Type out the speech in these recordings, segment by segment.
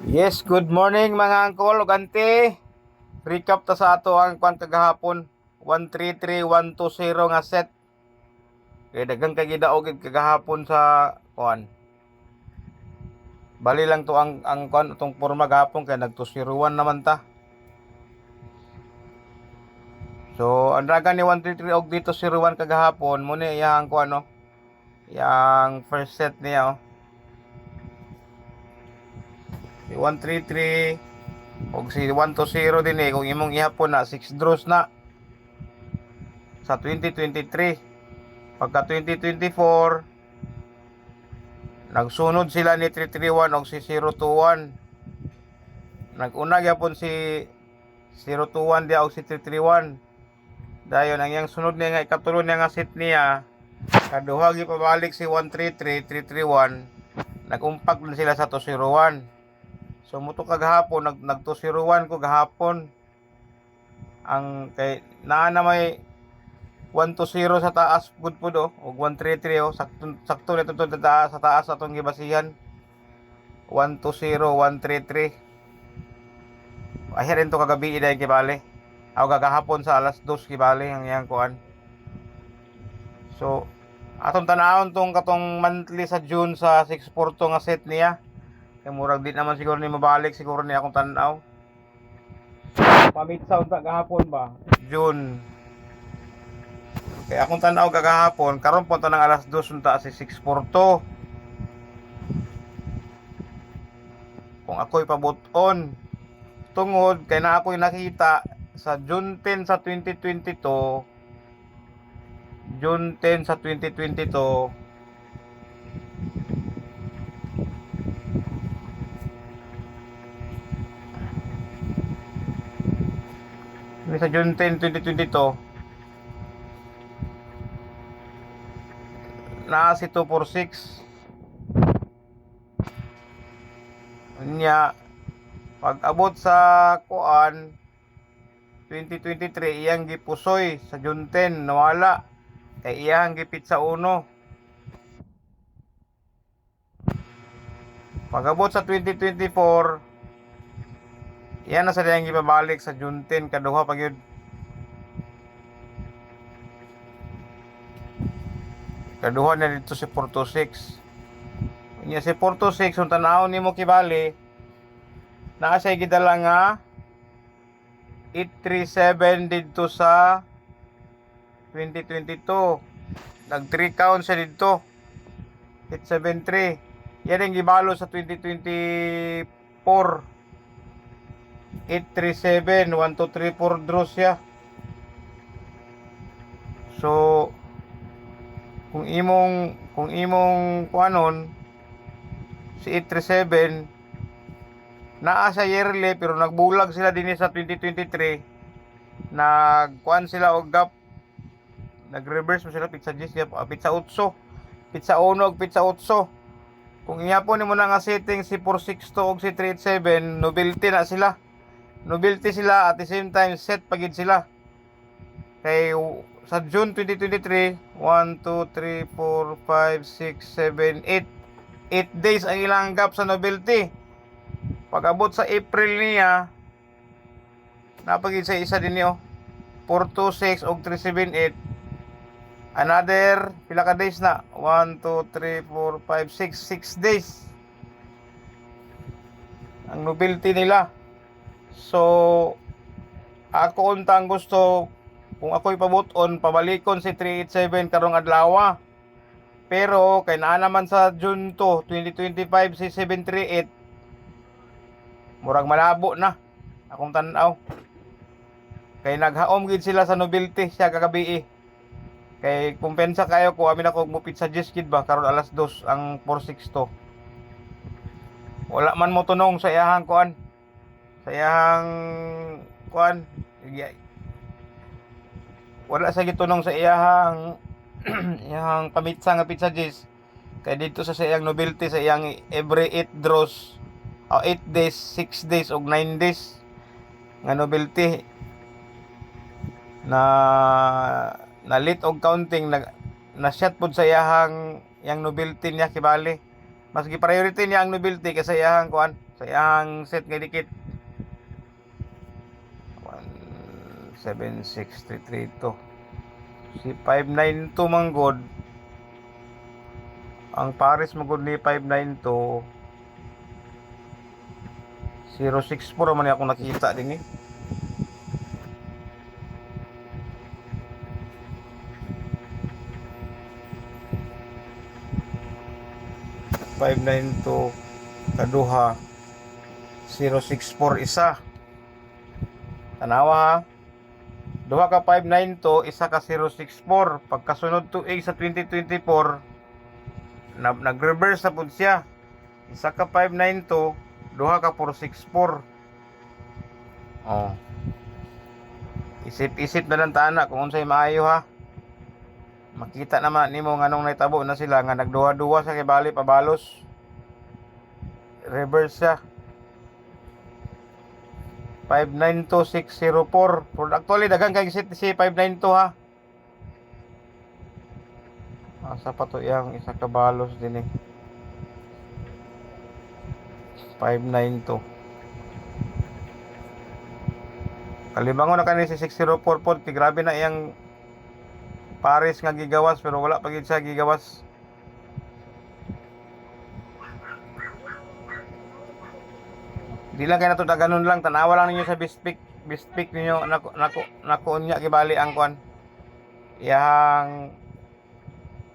Yes, good morning mga angkol ug auntie. Recap ta sa ato ang kwan kagahapon. 133120 nga set. Kay daghang kay gidaog kagahapon sa kwan. Bali lang to ang kwan atong porma gahapon kay nag-201 naman ta. So, ang draga ni 133 og dito 01 kagahapon mo ni iyang kwan no. Yang first set niya oh. Si 133 og si 120 din kung imong ihapon na 6 draws na sa 2023. Pagka 2024 nagsunod sila ni 331 og si 021. Nag-una gyapon si 021 dia og si 331. Dayon ang yang sunod niya nga ikatulo niya nga set niya kaduha gyud pabalik si 133 331. Nag-umpak din sila sa 201. So muto kagahapon nag 201 ko gahapon. Ang kay naa na may 120 sa taas good po do og 133 sakto nito to sa taas atong gibasihan 120 133 ahirin to kagabi iday kibali aw kagahapon sa alas 2 kibali ang iyang kuan. So atong tanawon tong katong monthly sa June sa 642 nga set niya kay murag di naman siguro ni mabalik siguro ni akong tan-aw pamit sa unta gahapon ba June. Kaya akong tanaw kagahapon, karon po ng alas 2 unta si 642. Kung ako'y pabuton, tungod kay na ako'y nakita sa June 10 sa 2022, June 10 sa 2022, sa June 10, 2022, na si 246 niya pag abot sa kuan 2023 iyang gipusoy sa June 10 nawala kay iyang gipit sa 1 pag abot sa 2024 iyan na sa diyang gipabalik sa June 10 kaduha pag yun kaduha na dito si 426. Nya si 426 kung tanawon nimo kibali naa siya gidala nga 837 dito sa 2022. Nag 3 count siya dito. 873. Yan ang gibalo sa 2024. 837 1 2 3 4 draws siya. So kung imong kuanon si 837 naa sa yearly pero nagbulag sila dinhi sa 2023 nagkuan sila og gap nag-reverse mo sila pizza 10 pizza 8 pizza 1 og pizza 8 kung ihapon nimo na nga setting si 462 og si 387 nobility sila at the same time set pagid sila kay sa June 2023 1, 2, 3, 4, 5, 6, 7, 8 8 days ang ilang gap sa novelty. Pag abot sa April niya napagid sa isa din niyo 426 og 378 another pila ka days na 1, 2, 3, 4, 5, 6 days ang novelty nila. So ako untang gusto kung ako'y pabuton pabalikon si 387 karong adlaw pero kay naa naman sa June 2 2025 si 738 murag malabo na akong tan-aw kay naghaom gid sila sa novelty siya kagabi kay kumpensa kayo ko amin ako mo pizza 10 kid ba karon alas 2 ang 462 wala man mo tunong sa iyahang kuan wala sa gitunong sa iyahang iyang pamitsa nga pizza 10 kay dito sa iyang novelty sa iyang every 8 draws 8 days 6 days og 9 days nga novelty na late og counting na shot pud sa iyang novelty niya kibali mas gi priority niya ang novelty kaysa iyang kuan sa iyang set nga dikit. 17632. Si 592 manggod. Ang pares manggod ni 592 064 man ako nakita din eh. Five nine two kaduha 064 isa. Tanawa ha. Duha ka 592 isa ka 064. Pagkasunod to A sa 2024 nag-reverse na pud siya. Isa ka 592 duha ka 464. Oh. Isip-isip na lang tana kung unsay maayo ha. Makita naman nimo nganong naitabo na sila nga nagduha-duha sa kibali pabalos. Reverse siya. 592604. For actually dagang kay si 592 ha. Asa pa to yang isa ka balos din eh. 592. Kalibangon na kanina si 604 po. Grabe na iyang pares nga gigawas pero wala pa gid siya gigawas. Di lang kay nato na ganun lang, tanawa lang ninyo sa bispik ninyo nako unya gibali ang kwan. Yang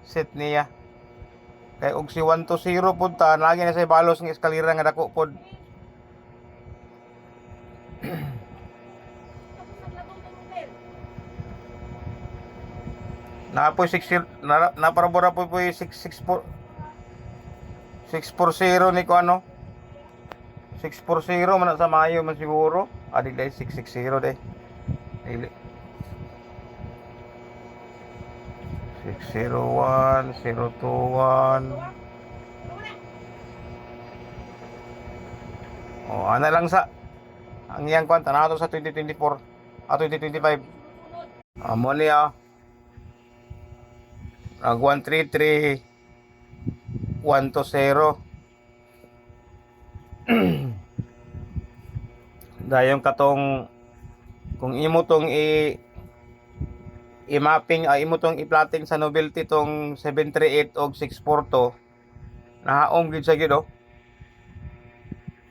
set niya. Kay og si 120 pud ta lagi na sa balos ng eskalera nga dako pod. Napoy 6 na parabora po 664 640 ni ko ano 640 man sa Mayo man siguro adi dai 660 dai dili 601 021 oh ana lang sa ang iyang kwan tanaw to sa 2024 2025 amo niya nag 133 120 dayon katong kung imo tong i-mapping imo tong i-plotting sa novelty tong 738 og 642 nahaom gid sa gid oh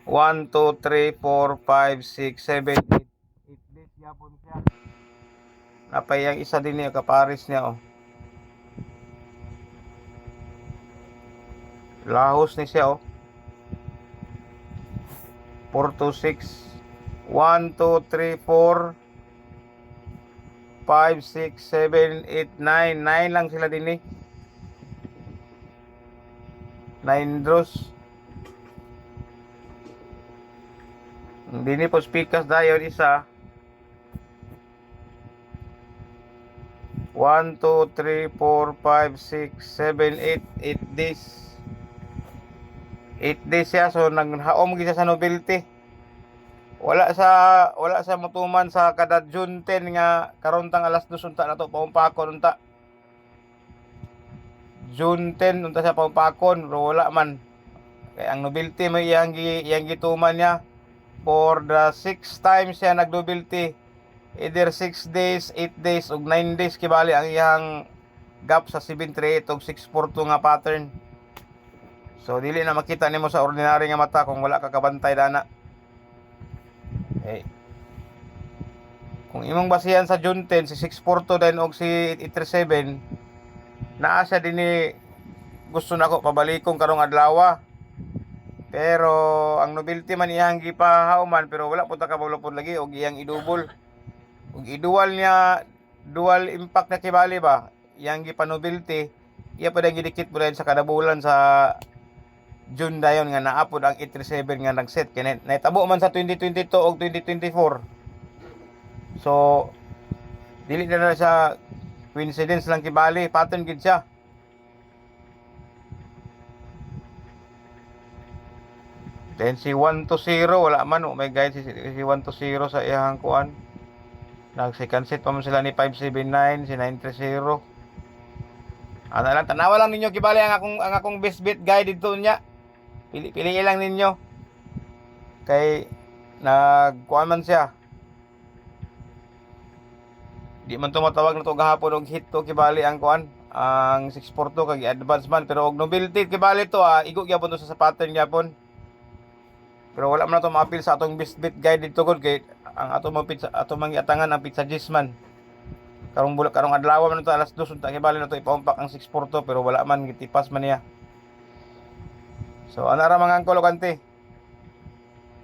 1 2 3 4 5 6 7 8 days yapon siya napay ang isa din niya kapares niya oh lahos ni siya oh 426 1 2 3 4 5 6 7 8 9 9 lang sila din eh 9 draws hindi po speakers dayon isa 1 2 3 4 5 6 7 8 8 days 8 days siya so naghaom gid siya sa novelty wala sa mutuman sa kada June 10 nga karon tang alas 2 unta nato paumpakon unta June 10 unta siya paumpakon pero wala man kay ang novelty may iyang gituman niya for the 6 times siya nag-novelty either 6 days 8 days ug 9 days kibali ang iyang gap sa 738 ug 642 nga pattern. So dili na makita nimo sa ordinary nga mata kung wala ka kabantay dana. Okay. Kung imong basihan sa June 10 si 642 din og si 837 naa siya dinhi gusto nako pabalikon karong adlaw. Pero ang novelty man iyang gipahauman pero wala pud ta kabulapod lagi og iyang idubol. Og idual niya dual impact na kibali ba iyang gipanovelty iya pa gidikit pud sa kada bulan sa June dayon nga naapod ang 837 nga nagset kay nahitabo man sa 2022 ug 2024. So dili na sa coincidence lang kibali, pattern gid siya. Then si 120 wala man oh my guys si 120 sa iyang kuan. Nag second set pa man sila ni 579 si 930. Ana lang tanawa lang ninyo kibali ang akong best bet guide dito nya. Pili lang ninyo. Kay nagkuan man siya. Di man to matawag na to gahapon og hit to kibali ang kuan ang 642 kay advance man pero og novelty kibali to igo gyapon to sa pattern gyapon. Pero wala man na to maapil sa atong best bet guide dito gud kay ang ato mga pizza ato mga atangan ang pizza Gisman. Karong adlaw man to alas 2 unta kibali na to ipaumpak ang 642 pero wala man gitipas man niya. So ana ra mga angkol ug ante.